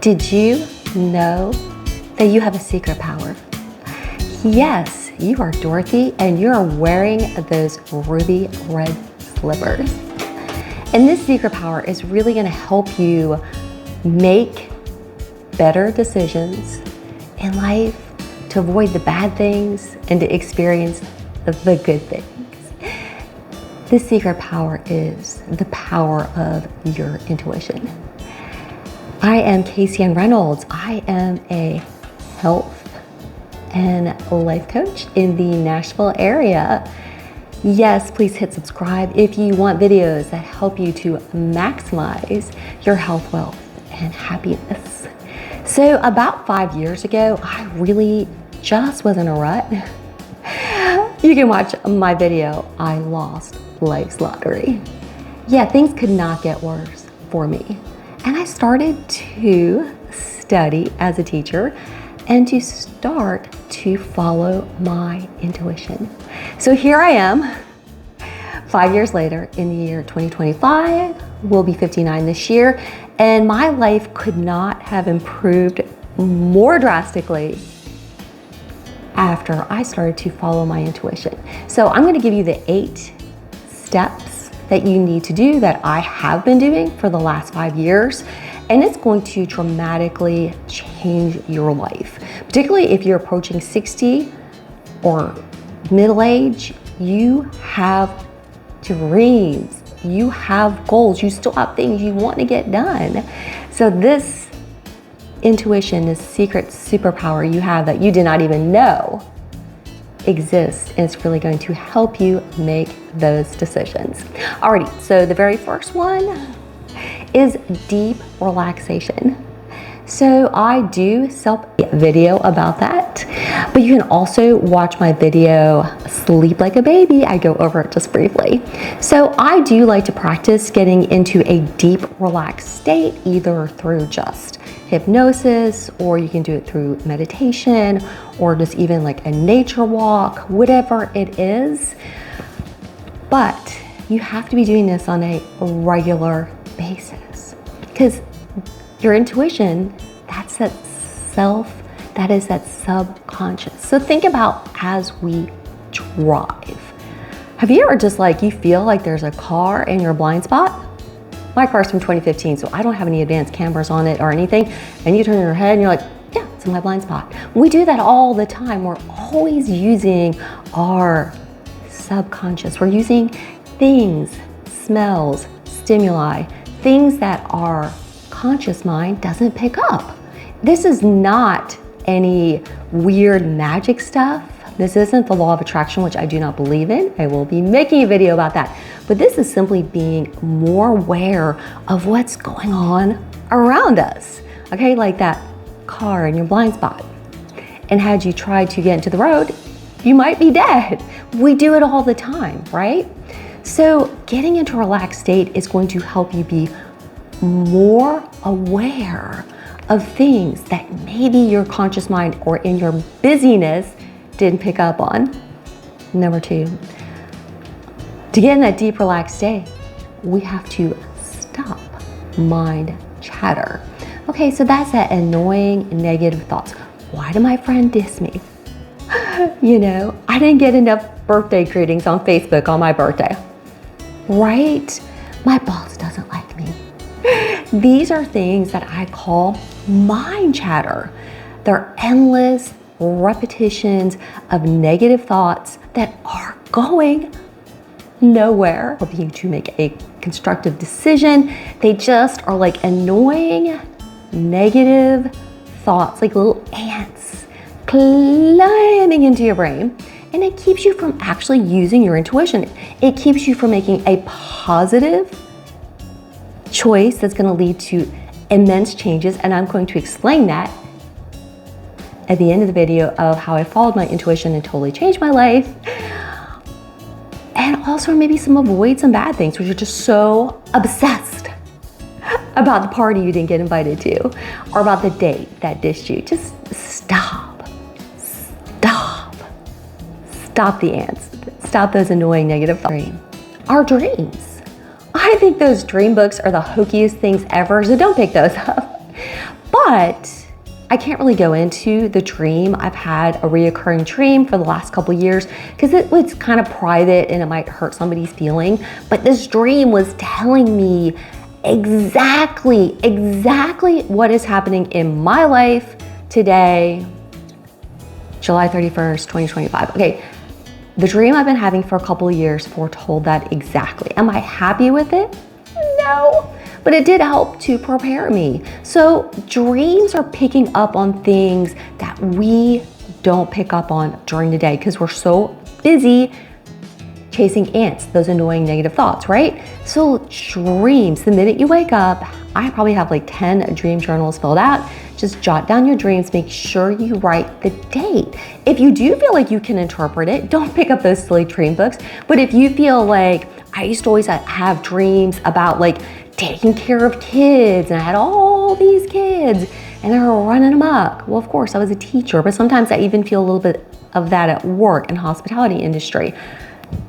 Did you know that you have a secret power? Yes, you are Dorothy and you're wearing those ruby red slippers. And this secret power is really going to help you make better decisions in life, to avoid the bad things and to experience the good things. This secret power is the power of your intuition. I am Kacey Ann Reynolds. I am a health and life coach in the Nashville area. Yes, please hit subscribe if you want videos that help you to maximize your health, wealth, and happiness. So about 5 years ago, I really just was in a rut. You can watch my video, I lost life's lottery. Yeah, things could not get worse for me. And I started to study as a teacher and to start to follow my intuition. So here I am, 5 years later, in the year 2025, will be 59 this year, and my life could not have improved more drastically after I started to follow my intuition. So I'm going to give you the 8 steps that you need to do that I have been doing for the last 5 years, and it's going to dramatically change your life. Particularly if you're approaching 60 or middle age, you have dreams, you have goals, you still have things you want to get done. So this intuition, this secret superpower you have that you did not even know exists, and it's really going to help you make those decisions. Alrighty, so the very first one is deep relaxation. So I do video about that, but you can also watch my video Sleep Like a Baby. I go over it just briefly. So I do like to practice getting into a deep relaxed state, either through just hypnosis, or you can do it through meditation, or just even like a nature walk, whatever it is. But you have to be doing this on a regular basis, because your intuition, that's that self, that is that subconscious. So think about as we drive. Have you ever just you feel like there's a car in your blind spot? My car's from 2015, so I don't have any advanced cameras on it or anything. And you turn your head and you're like, yeah, it's in my blind spot. We do that all the time. We're always using our subconscious. We're using things, smells, stimuli, things that our conscious mind doesn't pick up. This is not any weird magic stuff. This isn't the law of attraction, which I do not believe in. I will be making a video about that. But this is simply being more aware of what's going on around us. Okay, like that car in your blind spot. And had you tried to get into the road, you might be dead. We do it all the time, right? So getting into a relaxed state is going to help you be more aware of things that maybe your conscious mind or in your busyness didn't pick up on. Number 2, to get in that deep relaxed state, we have to stop mind chatter. Okay, so that's that annoying negative thoughts. Why did my friend diss me? You know, I didn't get enough birthday greetings on Facebook on my birthday. Right? My boss doesn't like me. These are things that I call mind chatter. They're endless repetitions of negative thoughts that are going nowhere, helping you to make a constructive decision. They just are like annoying negative thoughts, like little ants climbing into your brain, and it keeps you from actually using your intuition. It keeps you from making a positive choice that's going to lead to immense changes, and I'm going to explain that at the end of the video of how I followed my intuition and totally changed my life. And also maybe avoid some bad things, which are just so obsessed about the party you didn't get invited to, or about the date that dissed you. Just stop the ants. Stop those annoying negative thoughts. Our dreams. I think those dream books are the hokiest things ever, so don't pick those up. But But I can't really go into the dream. I've had a reoccurring dream for the last couple of years because it's kind of private and it might hurt somebody's feeling. But this dream was telling me exactly what is happening in my life today, July 31st, 2025. Okay, the dream I've been having for a couple of years foretold that exactly. Am I happy with it? No, but it did help to prepare me. So dreams are picking up on things that we don't pick up on during the day because we're so busy chasing ants, those annoying negative thoughts, right? So dreams, the minute you wake up, I probably have like 10 dream journals filled out. Just jot down your dreams, make sure you write the date. If you do feel like you can interpret it, don't pick up those silly dream books. But if you feel like, I used to always have dreams about like taking care of kids and I had all these kids and they were running amok. Well, of course I was a teacher, but sometimes I even feel a little bit of that at work in hospitality industry.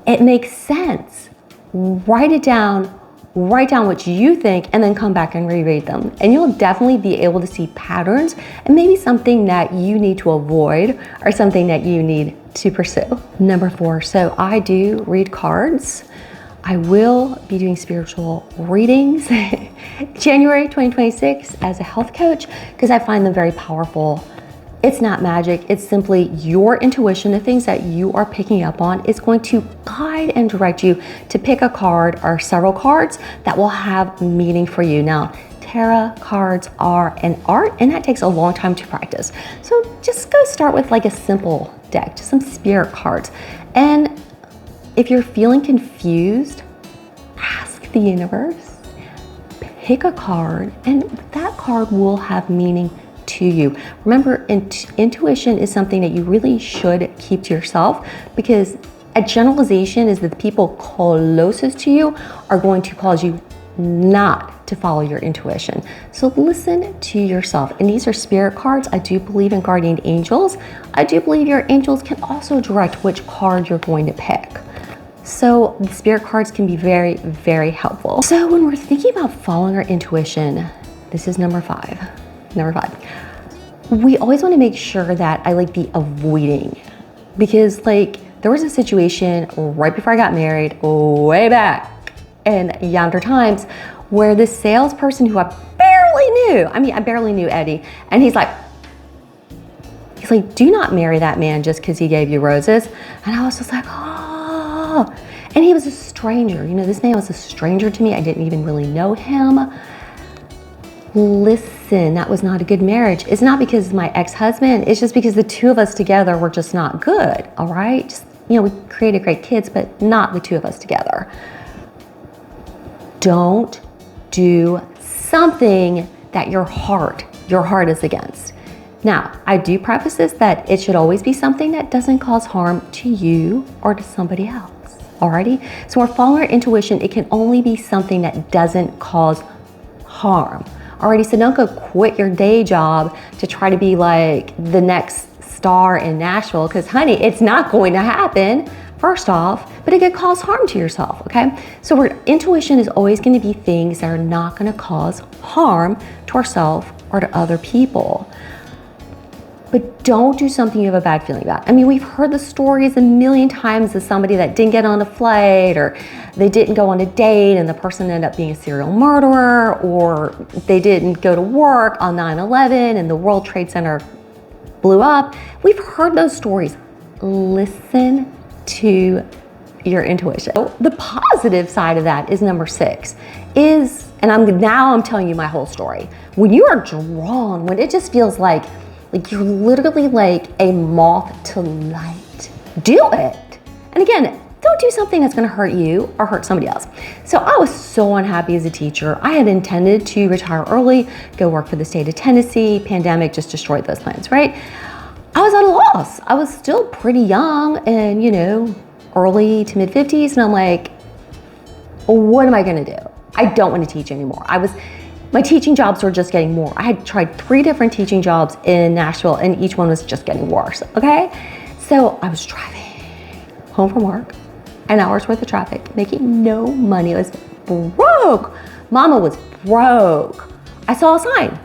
It makes sense. Write it down, write down what you think, and then come back and reread them. And you'll definitely be able to see patterns and maybe something that you need to avoid or something that you need to pursue. Number 4, so I do read cards. I will be doing spiritual readings January 2026 as a health coach because I find them very powerful. It's not magic, it's simply your intuition, the things that you are picking up on is going to guide and direct you to pick a card or several cards that will have meaning for you. Now, tarot cards are an art and that takes a long time to practice. So just go start with like a simple deck, just some spirit cards. And if you're feeling confused, ask the universe, pick a card, and that card will have meaning to you. Remember, intuition is something that you really should keep to yourself because a generalization is that the people closest to you are going to cause you not to follow your intuition. So listen to yourself. And these are spirit cards. I do believe in guardian angels. I do believe your angels can also direct which card you're going to pick. So the spirit cards can be very, very helpful. So when we're thinking about following our intuition, this is number 5. Number 5, we always want to make sure that I like be avoiding because like there was a situation right before I got married, way back in yonder times, where this salesperson who I barely knew Eddie, and he's like, do not marry that man just because he gave you roses. And I was just like, oh, and he was a stranger. You know, this man was a stranger to me. I didn't even really know him. Listen, that was not a good marriage. It's not because of my ex-husband. It's just because the two of us together were just not good, all right? Just, you know, we created great kids, but not the two of us together. Don't do something that your heart is against. Now, I do preface this that it should always be something that doesn't cause harm to you or to somebody else, alrighty? So we're following our intuition. It can only be something that doesn't cause harm. Alrighty, so don't go quit your day job to try to be like the next star in Nashville, because honey, it's not going to happen, first off, but it could cause harm to yourself, okay? So our intuition is always going to be things that are not going to cause harm to ourselves or to other people. But don't do something you have a bad feeling about. I mean, we've heard the stories a million times of somebody that didn't get on a flight, or they didn't go on a date and the person ended up being a serial murderer, or they didn't go to work on 9/11 and the World Trade Center blew up. We've heard those stories. Listen to your intuition. So the positive side of that is number 6 is, and I'm telling you my whole story. When you are drawn, when it just feels like you're literally like a moth to light, do it. And again, don't do something that's gonna hurt you or hurt somebody else. So I was so unhappy as a teacher. I had intended to retire early, go work for the state of Tennessee. Pandemic just destroyed those plans, right? I was at a loss. I was still pretty young and, you know, early to mid 50s. And I'm like, what am I gonna do? I don't wanna teach anymore. My teaching jobs were just getting more. I had tried 3 different teaching jobs in Nashville and each one was just getting worse, okay? So I was driving home from work, an hour's worth of traffic, making no money. I was broke. Mama was broke. I saw a sign,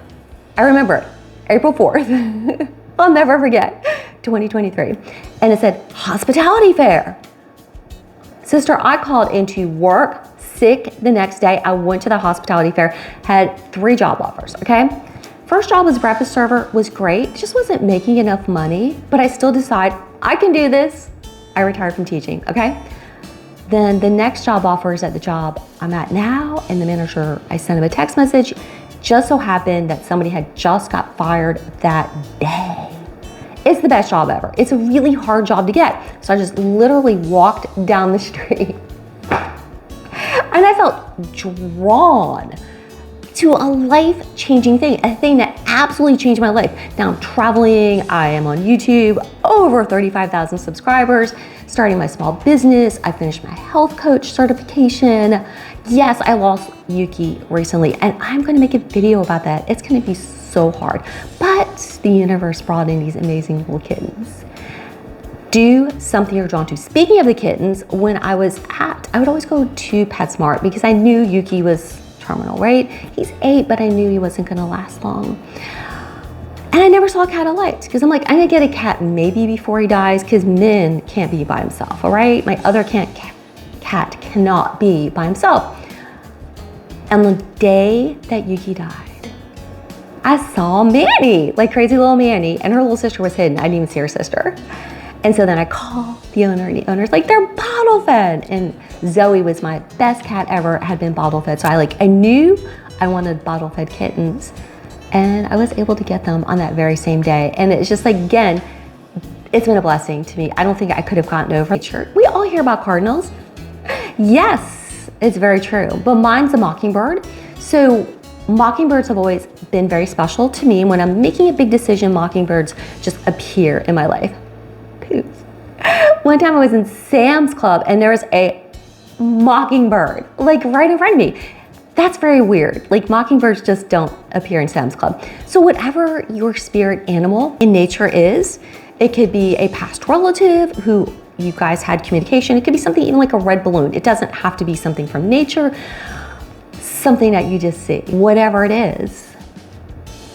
I remember it, April 4th. I'll never forget, 2023. And it said, hospitality fair. Sister, I called into work sick the next day. I went to the hospitality fair, had 3 job offers, okay? First job was breakfast server, was great. Just wasn't making enough money, but I still decided I can do this. I retired from teaching, okay? Then the next job offer is at the job I'm at now, and the manager, I sent him a text message. Just so happened that somebody had just got fired that day. It's the best job ever. It's a really hard job to get. So I just literally walked down the street and I felt drawn to a life-changing thing, a thing that absolutely changed my life. Now I'm traveling, I am on YouTube, over 35,000 subscribers, starting my small business. I finished my health coach certification. Yes, I lost Yuki recently, and I'm gonna make a video about that. It's gonna be so hard, but the universe brought in these amazing little kittens. Do something you're drawn to. Speaking of the kittens, when I would always go to PetSmart because I knew Yuki was terminal, right? He's 8, but I knew he wasn't gonna last long. And I never saw a cat I liked because I'm like, I'm gonna get a cat maybe before he dies because Min can't be by himself, all right? My other cat cannot be by himself. And the day that Yuki died, I saw Manny, like crazy little Manny, and her little sister was hidden. I didn't even see her sister. And so then I called the owner, and the owner's like, they're bottle fed. And Zoe was my best cat ever, had been bottle fed. So I knew I wanted bottle fed kittens, and I was able to get them on that very same day. And it's just like, again, it's been a blessing to me. I don't think I could have gotten over it. We all hear about cardinals. Yes, it's very true, but mine's a mockingbird. So mockingbirds have always been very special to me. When I'm making a big decision, mockingbirds just appear in my life. One time I was in Sam's Club and there was a mockingbird like right in front of me. That's very weird. Like mockingbirds just don't appear in Sam's Club. So whatever your spirit animal in nature is, it could be a past relative who you guys had communication. It could be something even like a red balloon. It doesn't have to be something from nature, something that you just see. Whatever it is,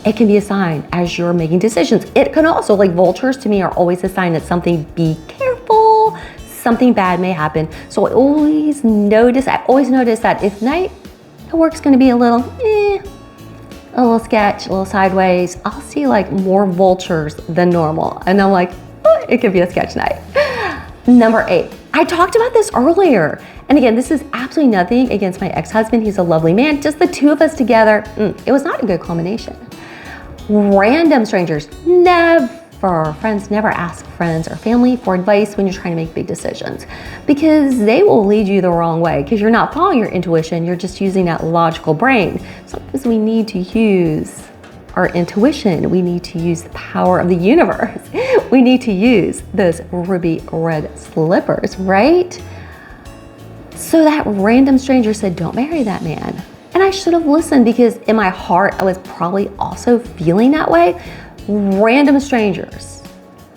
it can be a sign as you're making decisions. It can also, like vultures to me are always a sign that something, be careful, something bad may happen. So I always notice that if night, the work's gonna be a little sketch, a little sideways, I'll see like more vultures than normal. And I'm like, oh, it could be a sketch night. Number 8, I talked about this earlier. And again, this is absolutely nothing against my ex-husband. He's a lovely man. Just the 2 of us together, it was not a good combination. Random strangers, friends never ask friends or family for advice when you're trying to make big decisions because they will lead you the wrong way because you're not following your intuition, you're just using that logical brain. Sometimes we need to use our intuition. We need to use the power of the universe. We need to use those ruby red slippers, right? So that random stranger said, don't marry that man. And I should have listened because in my heart, I was probably also feeling that way. Random strangers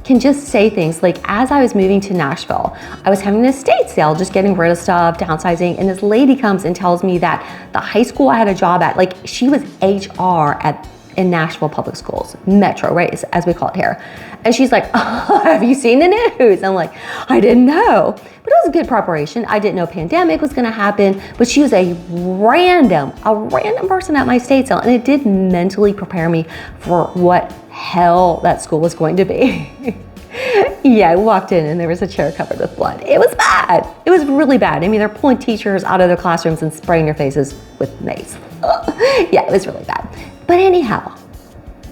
can just say things like, as I was moving to Nashville, I was having an estate sale, just getting rid of stuff, downsizing. And this lady comes and tells me that the high school I had a job at, like she was HR in Nashville Public Schools, Metro, right, as we call it here. And she's like, oh, have you seen the news? I'm like, I didn't know. But it was a good preparation. I didn't know pandemic was gonna happen, but she was a random person at my estate sale. And it did mentally prepare me for what hell that school was going to be. Yeah, I walked in and there was a chair covered with blood. It was bad. It was really bad. I mean, they're pulling teachers out of their classrooms and spraying their faces with mace. Yeah, it was really bad. But anyhow,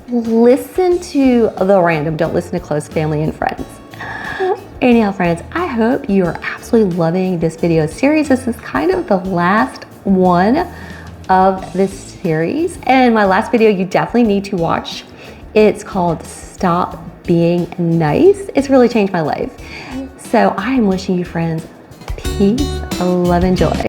listen to the random. Don't listen to close family and friends. Anyhow, friends, I hope you are absolutely loving this video series. This is kind of the last one of this series. And my last video you definitely need to watch. It's called Stop Being Nice. It's really changed my life. So I am wishing you, friends, peace, love, and joy.